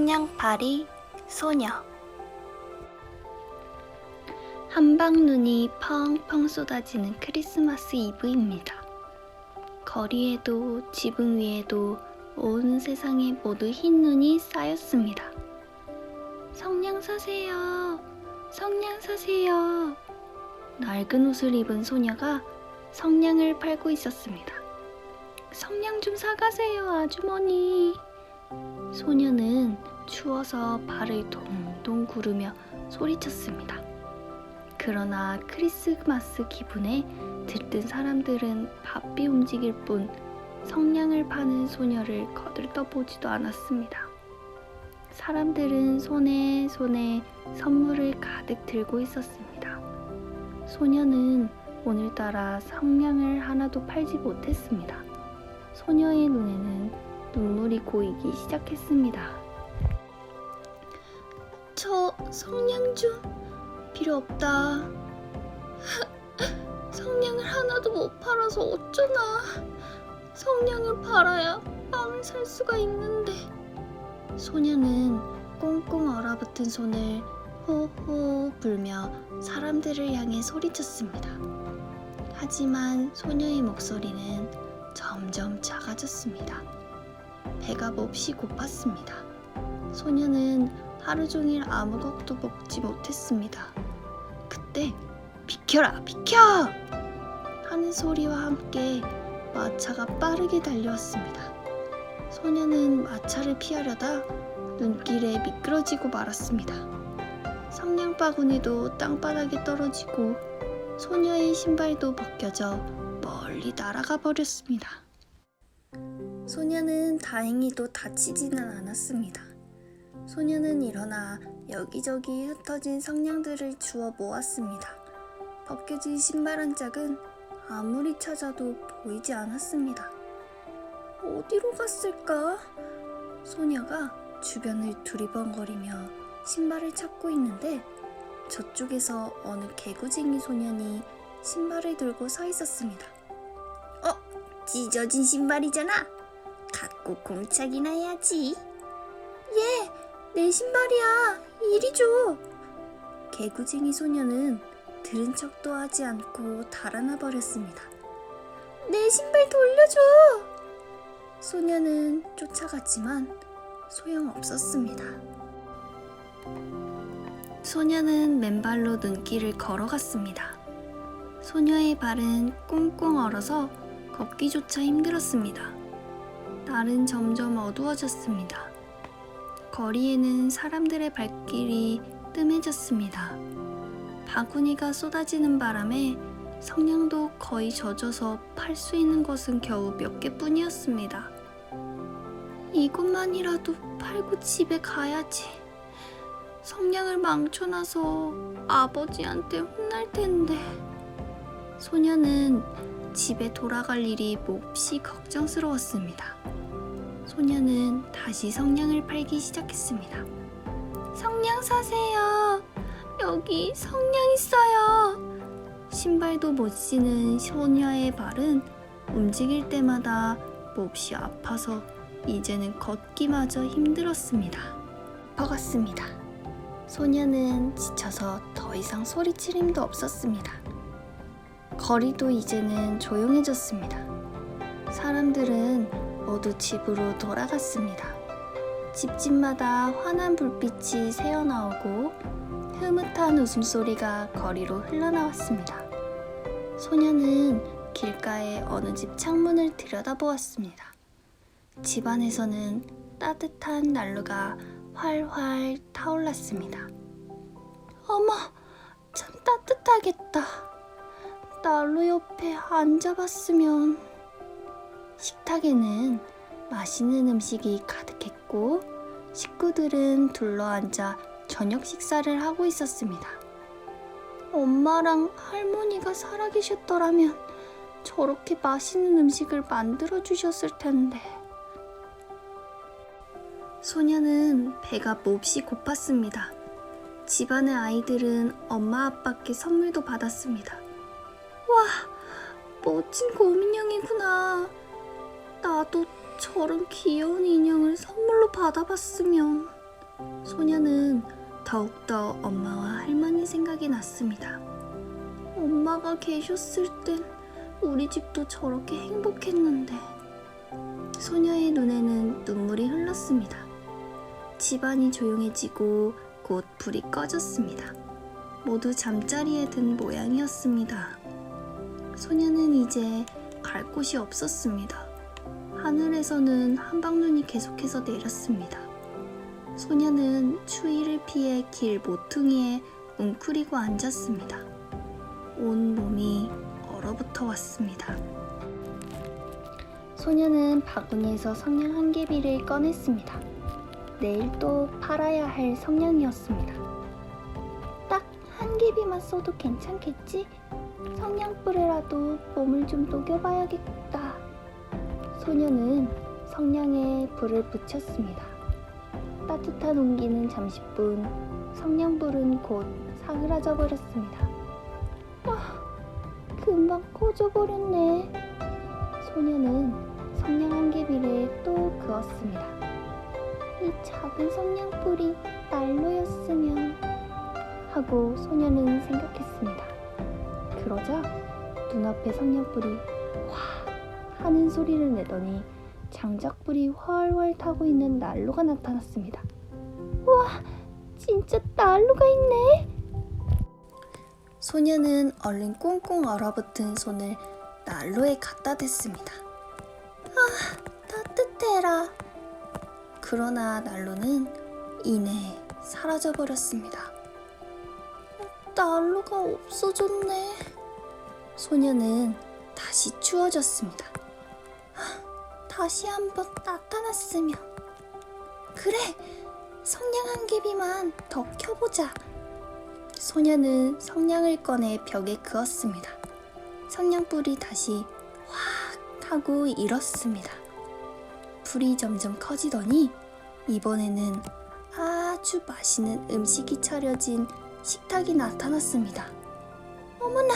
성냥팔이 소녀. 한방눈이 펑펑 쏟아지는 크리스마스 이브입니다. 거리에도 지붕 위에도 온 세상에 모두 흰 눈이 쌓였습니다. 성냥 사세요. 성냥 사세요. 낡은 옷을 입은 소녀가 성냥을 팔고 있었습니다. 성냥 좀 사가세요, 아주머니. 소녀는 추워서 발을 동동 구르며 소리쳤습니다. 그러나 크리스마스 기분에 들뜬 사람들은 바삐 움직일 뿐 성냥을 파는 소녀를 거들떠보지도 않았습니다. 사람들은 손에 선물을 가득 들고 있었습니다. 소녀는 오늘따라 성냥을 하나도 팔지 못했습니다. 소녀의 눈에는 눈물이 고이기 시작했습니다. 저 성냥 좀 필요 없다. 성냥을 하나도 못 팔아서 어쩌나. 성냥을 팔아야 빵을 살 수가 있는데. 소녀는 꽁꽁 얼어붙은 손을 호호 불며 사람들을 향해 소리쳤습니다. 하지만 소녀의 목소리는 점점 작아졌습니다. 배가 몹시 고팠습니다. 소녀는 하루 종일 아무것도 먹지 못했습니다. 그때 비켜라 비켜! 하는 소리와 함께 마차가 빠르게 달려왔습니다. 소녀는 마차를 피하려다 눈길에 미끄러지고 말았습니다. 성냥 바구니도 땅바닥에 떨어지고 소녀의 신발도 벗겨져 멀리 날아가 버렸습니다. 소녀는 다행히도 다치지는 않았습니다. 소녀는 일어나 여기저기 흩어진 성냥들을 주워 모았습니다. 벗겨진 신발 한 짝은 아무리 찾아도 보이지 않았습니다. 어디로 갔을까? 소녀가 주변을 두리번거리며 신발을 찾고 있는데 저쪽에서 어느 개구쟁이 소년이 신발을 들고 서 있었습니다. 찢어진 신발이잖아. 갖고 공착이나 해야지. 예, 내 신발이야. 이리 줘. 개구쟁이 소녀는 들은 척도 하지 않고 달아나 버렸습니다. 내 신발 돌려줘. 소녀는 쫓아갔지만 소용없었습니다. 소녀는 맨발로 눈길을 걸어갔습니다. 소녀의 발은 꽁꽁 얼어서 걷기조차 힘들었습니다. 날은 점점 어두워졌습니다. 거리에는 사람들의 발길이 뜸해졌습니다. 바구니가 쏟아지는 바람에 성냥도 거의 젖어서 팔 수 있는 것은 겨우 몇 개뿐이었습니다. 이것만이라도 팔고 집에 가야지. 성냥을 망쳐놔서 아버지한테 혼날 텐데. 소녀는 집에 돌아갈 일이 몹시 걱정스러웠습니다. 소녀는 다시 성냥을 팔기 시작했습니다. 성냥 사세요. 여기 성냥 있어요. 신발도 못 신은 소녀의 발은 움직일 때마다 몹시 아파서 이제는 걷기마저 힘들었습니다. 아파갔습니다. 소녀는 지쳐서 더 이상 소리칠 힘도 없었습니다. 거리도 이제는 조용해졌습니다. 사람들은 모두 집으로 돌아갔습니다. 집집마다 환한 불빛이 새어나오고 흐뭇한 웃음소리가 거리로 흘러나왔습니다. 소녀는 길가의 어느 집 창문을 들여다보았습니다. 집 안에서는 따뜻한 난로가 활활 타올랐습니다. 어머, 참 따뜻하겠다. 난로 옆에 앉아봤으면. 식탁에는 맛있는 음식이 가득했고 식구들은 둘러앉아 저녁 식사를 하고 있었습니다. 엄마랑 할머니가 살아계셨더라면 저렇게 맛있는 음식을 만들어 주셨을 텐데. 소녀는 배가 몹시 고팠습니다. 집안의 아이들은 엄마 아빠께 선물도 받았습니다. 와, 멋진 곰인형이구나. 나도 저런 귀여운 인형을 선물로 받아봤으면. 소녀는 더욱더 엄마와 할머니 생각이 났습니다. 엄마가 계셨을 땐 우리 집도 저렇게 행복했는데. 소녀의 눈에는 눈물이 흘렀습니다. 집안이 조용해지고 곧 불이 꺼졌습니다. 모두 잠자리에 든 모양이었습니다. 소녀는 이제 갈 곳이 없었습니다. 하늘에서는 한방눈이 계속해서 내렸습니다. 소녀는 추위를 피해 길 모퉁이에 웅크리고 앉았습니다. 온 몸이 얼어붙어 왔습니다. 소녀는 바구니에서 성냥 한 개비를 꺼냈습니다. 내일 또 팔아야 할 성냥이었습니다. 딱 한 개비만 써도 괜찮겠지? 성냥불에라도 몸을 좀 녹여봐야겠다. 소녀는 성냥에 불을 붙였습니다. 따뜻한 온기는 잠시뿐, 성냥불은 곧 사그라져 버렸습니다. 금방 꺼져버렸네. 소녀는 성냥 한 개비를 또 그었습니다. 이 작은 성냥불이 난로였으면 하고 소녀는 생각했습니다. 그러자 눈앞에 성냥불이 확 하는 소리를 내더니 장작불이 훨훨 타고 있는 난로가 나타났습니다. 우와, 진짜 난로가 있네. 소녀는 얼른 꽁꽁 얼어붙은 손을 난로에 갖다 댔습니다. 따뜻해라. 그러나 난로는 이내 사라져 버렸습니다. 난로가 없어졌네. 소녀는 다시 추워졌습니다. 다시 한번 나타났으면. 그래, 성냥 한 개비만 더 켜보자. 소녀는 성냥을 꺼내 벽에 그었습니다. 성냥불이 다시 확 하고 일었습니다. 불이 점점 커지더니 이번에는 아주 맛있는 음식이 차려진 식탁이 나타났습니다. 어머나,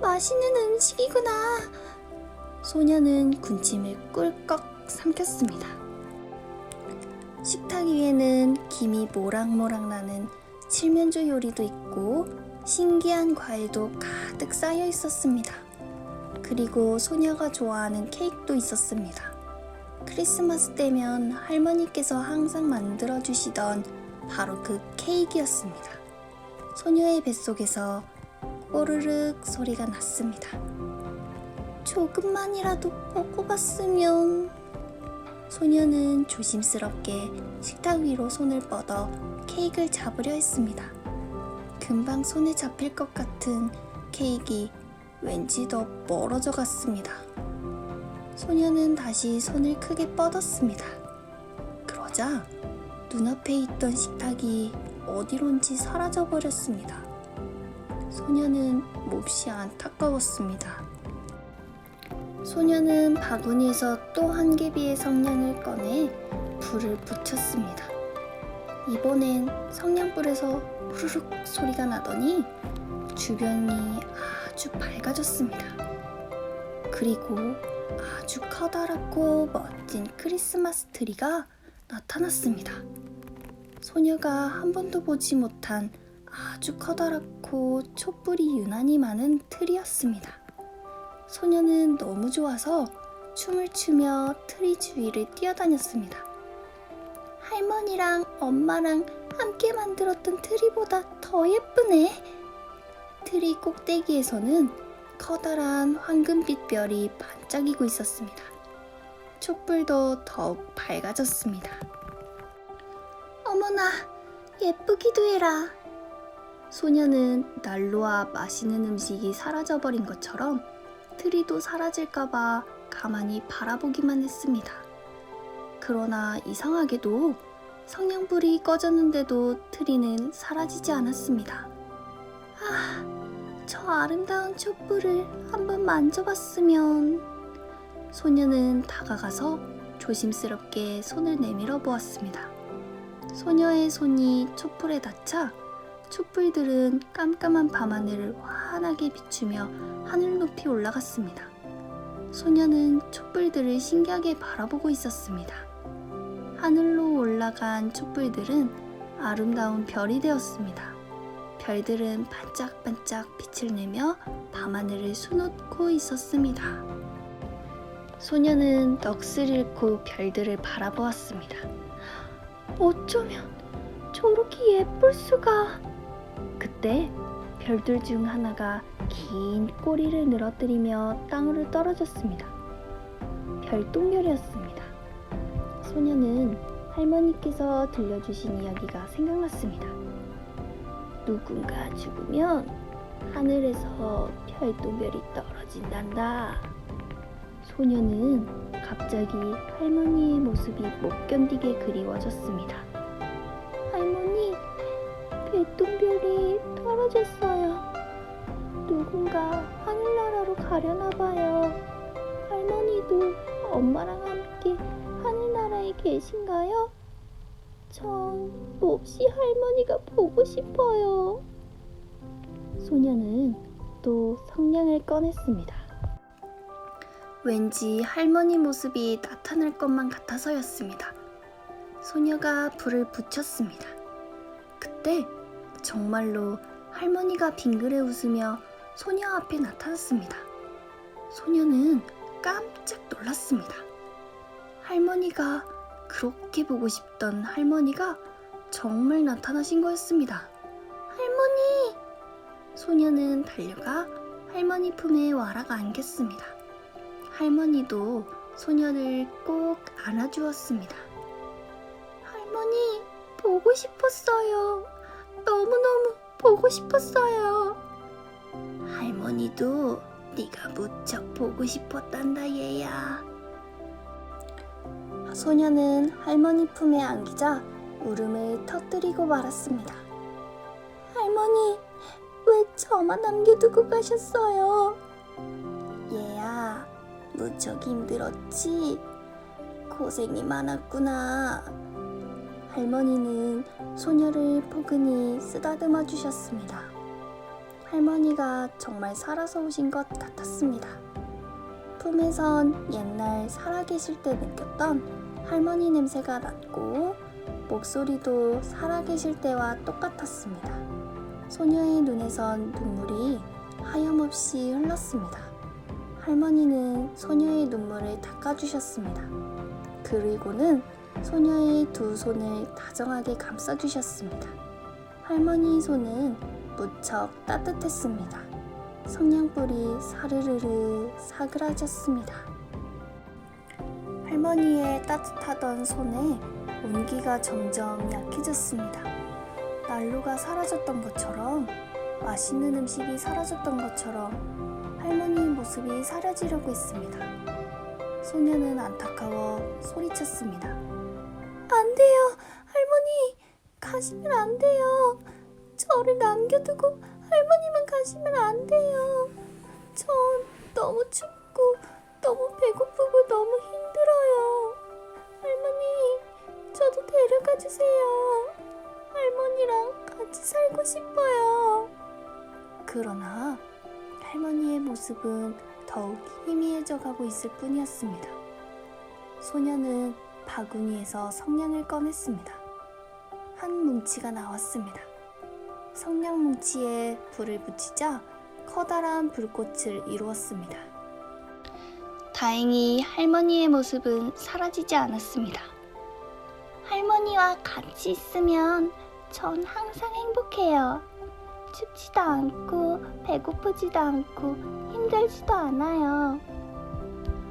맛있는 음식이구나. 소녀는 군침을 꿀꺽 삼켰습니다. 식탁 위에는 김이 모락모락 나는 칠면조 요리도 있고 신기한 과일도 가득 쌓여 있었습니다. 그리고 소녀가 좋아하는 케이크도 있었습니다. 크리스마스 때면 할머니께서 항상 만들어주시던 바로 그 케이크였습니다. 소녀의 뱃속에서 꼬르륵 소리가 났습니다. 조금만이라도 먹어봤으면. 소녀는 조심스럽게 식탁 위로 손을 뻗어 케이크를 잡으려 했습니다. 금방 손에 잡힐 것 같은 케이크가 왠지 더 멀어져 갔습니다. 소녀는 다시 손을 크게 뻗었습니다. 그러자 눈앞에 있던 식탁이 어디론지 사라져 버렸습니다. 소녀는 몹시 안타까웠습니다. 소녀는 바구니에서 또 한 개비의 성냥을 꺼내 불을 붙였습니다. 이번엔 성냥불에서 후루룩 소리가 나더니 주변이 아주 밝아졌습니다. 그리고 아주 커다랗고 멋진 크리스마스 트리가 나타났습니다. 소녀가 한 번도 보지 못한 아주 커다랗고 촛불이 유난히 많은 트리였습니다. 소녀는 너무 좋아서 춤을 추며 트리 주위를 뛰어다녔습니다. 할머니랑 엄마랑 함께 만들었던 트리보다 더 예쁘네. 트리 꼭대기에서는 커다란 황금빛 별이 반짝이고 있었습니다. 촛불도 더욱 밝아졌습니다. 어머나, 예쁘기도 해라. 소녀는 난로와 맛있는 음식이 사라져버린 것처럼 트리도 사라질까봐 가만히 바라보기만 했습니다. 그러나 이상하게도 성냥불이 꺼졌는데도 트리는 사라지지 않았습니다. 저 아름다운 촛불을 한번 만져봤으면. 소녀는 다가가서 조심스럽게 손을 내밀어 보았습니다. 소녀의 손이 촛불에 닿자 촛불들은 깜깜한 밤하늘을 환하게 비추며 하늘 높이 올라갔습니다. 소녀는 촛불들을 신기하게 바라보고 있었습니다. 하늘로 올라간 촛불들은 아름다운 별이 되었습니다. 별들은 반짝반짝 빛을 내며 밤하늘을 수놓고 있었습니다. 소녀는 넋을 잃고 별들을 바라보았습니다. 어쩌면 저렇게 예쁠 수가. 그때 별들 중 하나가 긴 꼬리를 늘어뜨리며 땅으로 떨어졌습니다. 별똥별이었습니다. 소녀는 할머니께서 들려주신 이야기가 생각났습니다. 누군가 죽으면 하늘에서 별똥별이 떨어진단다. 소녀는 갑자기 할머니의 모습이 못 견디게 그리워졌습니다. 할머니, 별똥별이 떨어졌어요. 누군가 하늘나라로 가려나 봐요. 할머니도 엄마랑 함께 하늘나라에 계신가요? 전 몹시 할머니가 보고 싶어요. 소녀는 또 성냥을 꺼냈습니다. 왠지 할머니 모습이 나타날 것만 같아서였습니다. 소녀가 불을 붙였습니다. 그때 정말로 할머니가 빙그레 웃으며 소녀 앞에 나타났습니다. 소녀는 깜짝 놀랐습니다. 할머니가 그렇게 보고 싶던 할머니가 정말 나타나신 거였습니다. 할머니! 소녀는 달려가 할머니 품에 와라가 안겼습니다. 할머니도 소녀를 꼭 안아주었습니다. 할머니, 보고 싶었어요. 너무너무 보고 싶었어요. 할머니도 네가 무척 보고 싶었단다 얘야. 소녀는 할머니 품에 안기자 울음을 터뜨리고 말았습니다. 할머니, 왜 저만 남겨두고 가셨어요? 얘야, 무척 힘들었지? 고생이 많았구나. 할머니는 소녀를 포근히 쓰다듬어 주셨습니다. 할머니가 정말 살아서 오신 것 같았습니다. 품에선 옛날 살아계실 때 느꼈던 할머니 냄새가 났고 목소리도 살아계실 때와 똑같았습니다. 소녀의 눈에선 눈물이 하염없이 흘렀습니다. 할머니는 소녀의 눈물을 닦아주셨습니다. 그리고는 소녀의 두 손을 다정하게 감싸주셨습니다. 할머니의 손은 무척 따뜻했습니다. 성냥불이 사르르르 사그라졌습니다. 할머니의 따뜻하던 손에 온기가 점점 약해졌습니다. 난로가 사라졌던 것처럼, 맛있는 음식이 사라졌던 것처럼 할머니의 모습이 사라지려고 했습니다. 소녀는 안타까워 소리쳤습니다. 안 돼요, 할머니, 가시면 안 돼요. 저를 남겨두고 할머니만 가시면 안 돼요. 전 너무 춥고 너무 배고프고 너무 힘들어요. 할머니, 저도 데려가 주세요. 할머니랑 같이 살고 싶어요. 그러나 할머니의 모습은 더욱 희미해져 가고 있을 뿐이었습니다. 소녀는 바구니에서 성냥을 꺼냈습니다. 한 뭉치가 나왔습니다. 성냥 뭉치에 불을 붙이자 커다란 불꽃을 이루었습니다. 다행히 할머니의 모습은 사라지지 않았습니다. 할머니와 같이 있으면 전 항상 행복해요. 춥지도 않고 배고프지도 않고 힘들지도 않아요.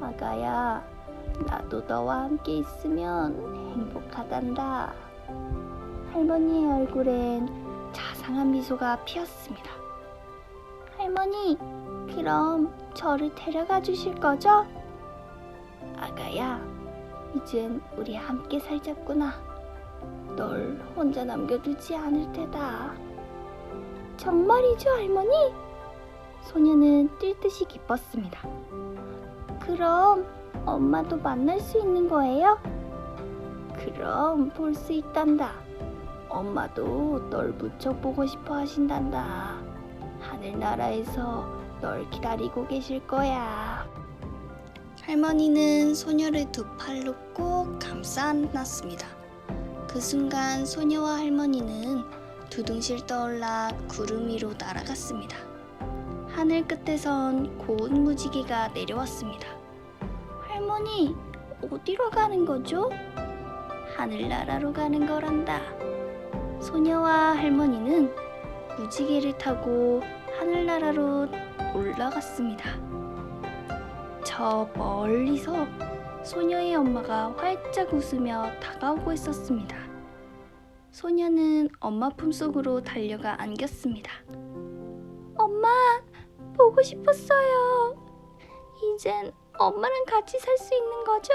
아가야, 나도 너와 함께 있으면 행복하단다. 할머니의 얼굴엔 자상한 미소가 피었습니다. 할머니, 그럼 저를 데려가 주실 거죠? 아가야, 이젠 우리 함께 살자꾸나. 널 혼자 남겨두지 않을 테다. 정말이죠, 할머니? 소녀는 뛸 듯이 기뻤습니다. 그럼 엄마도 만날 수 있는 거예요? 그럼 볼 수 있단다. 엄마도 널 무척 보고 싶어 하신단다. 하늘나라에서 널 기다리고 계실 거야. 할머니는 소녀를 두 팔로 꼭 감싸 안았습니다. 그 순간 소녀와 할머니는 두둥실 떠올라 구름 위로 날아갔습니다. 하늘 끝에선 고운 무지개가 내려왔습니다. 할머니, 어디로 가는 거죠? 하늘나라로 가는 거란다. 소녀와 할머니는 무지개를 타고 하늘나라로 올라갔습니다. 저 멀리서 소녀의 엄마가 활짝 웃으며 다가오고 있었습니다. 소녀는 엄마 품속으로 달려가 안겼습니다. 엄마, 보고 싶었어요. 이젠 엄마랑 같이 살 수 있는 거죠?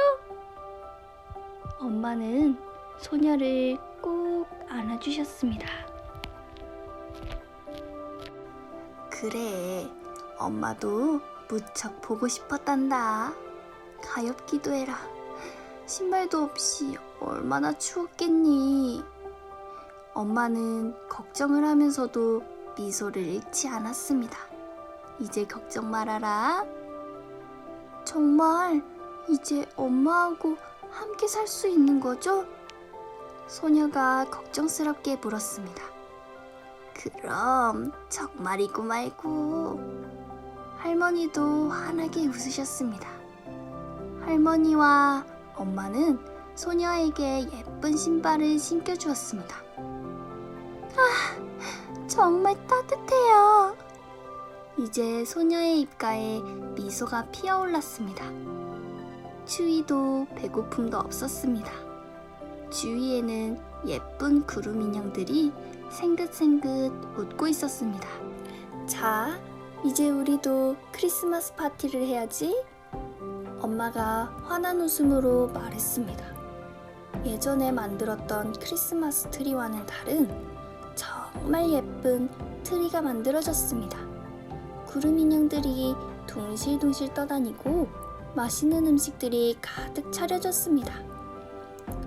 엄마는 소녀를 꼭 안아주셨습니다. 그래, 엄마도 무척 보고 싶었단다. 가엾기도 해라. 신발도 없이 얼마나 추웠겠니? 엄마는 걱정을 하면서도 미소를 잃지 않았습니다. 이제 걱정 말아라. 정말 이제 엄마하고 함께 살 수 있는 거죠? 소녀가 걱정스럽게 물었습니다. 그럼 정말이고 말고. 할머니도 환하게 웃으셨습니다. 할머니와 엄마는 소녀에게 예쁜 신발을 신겨주었습니다. 아, 정말 따뜻해요. 이제 소녀의 입가에 미소가 피어올랐습니다. 추위도 배고픔도 없었습니다. 주위에는 예쁜 구름 인형들이 생긋생긋 웃고 있었습니다. 자, 이제 우리도 크리스마스 파티를 해야지. 엄마가 환한 웃음으로 말했습니다. 예전에 만들었던 크리스마스 트리와는 다른 정말 예쁜 트리가 만들어졌습니다. 구름 인형들이 둥실둥실 떠다니고 맛있는 음식들이 가득 차려졌습니다.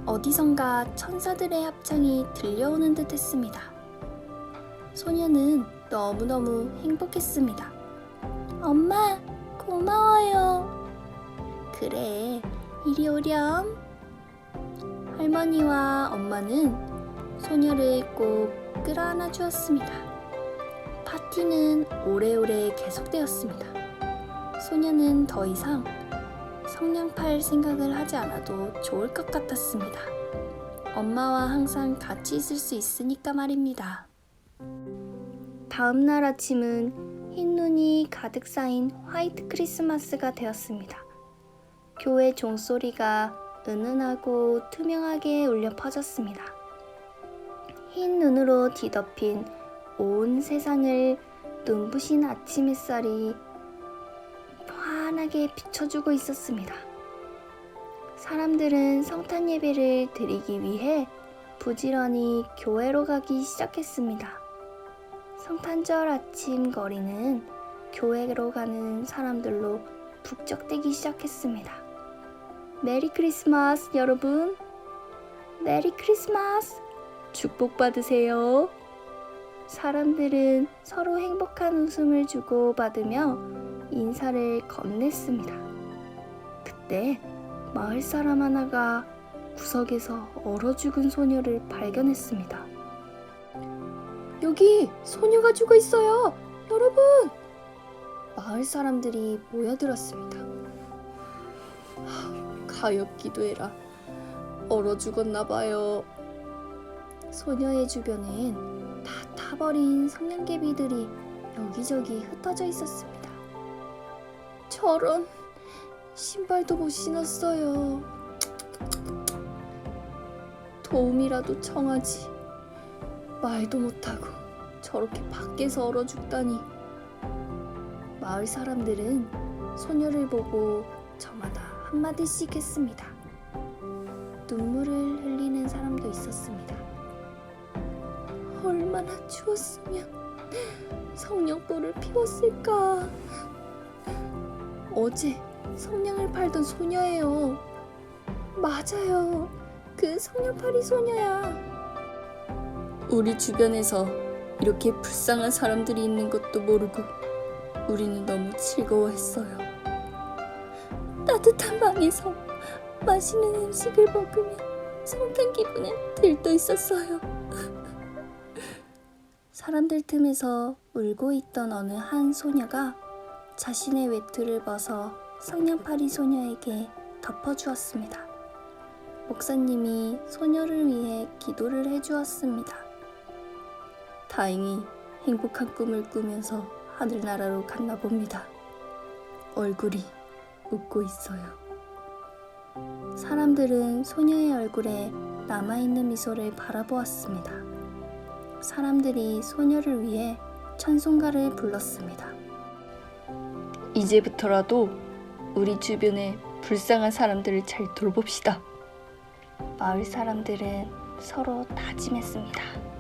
어디선가 천사들의 합창이 들려오는 듯 했습니다. 소녀는 너무너무 행복했습니다. 엄마, 고마워요. 그래, 이리 오렴. 할머니와 엄마는 소녀를 꼭 끌어안아 주었습니다. 파티는 오래오래 계속되었습니다. 소녀는 더 이상 성냥팔 생각을 하지 않아도 좋을 것 같았습니다. 엄마와 항상 같이 있을 수 있으니까 말입니다. 다음 날 아침은 흰 눈이 가득 쌓인 화이트 크리스마스가 되었습니다. 교회 종소리가 은은하고 투명하게 울려 퍼졌습니다. 흰 눈으로 뒤덮인 온 세상을 눈부신 아침 햇살이 환하게 비춰주고 있었습니다. 사람들은 성탄 예배를 드리기 위해 부지런히 교회로 가기 시작했습니다. 성탄절 아침 거리는 교회로 가는 사람들로 북적대기 시작했습니다. 메리 크리스마스 여러분! 메리 크리스마스! 축복 받으세요. 사람들은 서로 행복한 웃음을 주고받으며 인사를 건넸습니다. 그때 마을 사람 하나가 구석에서 얼어 죽은 소녀를 발견했습니다. 여기 소녀가 죽어 있어요, 여러분! 마을 사람들이 모여들었습니다. 가엾기도 해라. 얼어 죽었나 봐요. 소녀의 주변엔 다 타버린 성냥개비들이 여기저기 흩어져 있었습니다. 저런, 신발도 못 신었어요. 도움이라도 청하지. 말도 못하고 저렇게 밖에서 얼어 죽다니. 마을 사람들은 소녀를 보고 저마다 한마디씩 했습니다. 눈물을 흘리는 사람도 있었습니다. 얼마나 추웠으면 성냥불을 피웠을까. 어제 성냥을 팔던 소녀예요. 맞아요, 그 성냥팔이 소녀야. 우리 주변에서 이렇게 불쌍한 사람들이 있는 것도 모르고 우리는 너무 즐거워했어요. 따뜻한 방에서 맛있는 음식을 먹으며 성탄 기분에 들떠 있었어요. 사람들 틈에서 울고 있던 어느 한 소녀가 자신의 외투를 벗어 성냥팔이 소녀에게 덮어주었습니다. 목사님이 소녀를 위해 기도를 해주었습니다. 다행히 행복한 꿈을 꾸면서 하늘나라로 갔나 봅니다. 얼굴이 웃고 있어요. 사람들은 소녀의 얼굴에 남아있는 미소를 바라보았습니다. 사람들이 소녀를 위해 찬송가를 불렀습니다. 이제부터라도 우리 주변에 불쌍한 사람들을 잘 돌봅시다. 마을 사람들은 서로 다짐했습니다.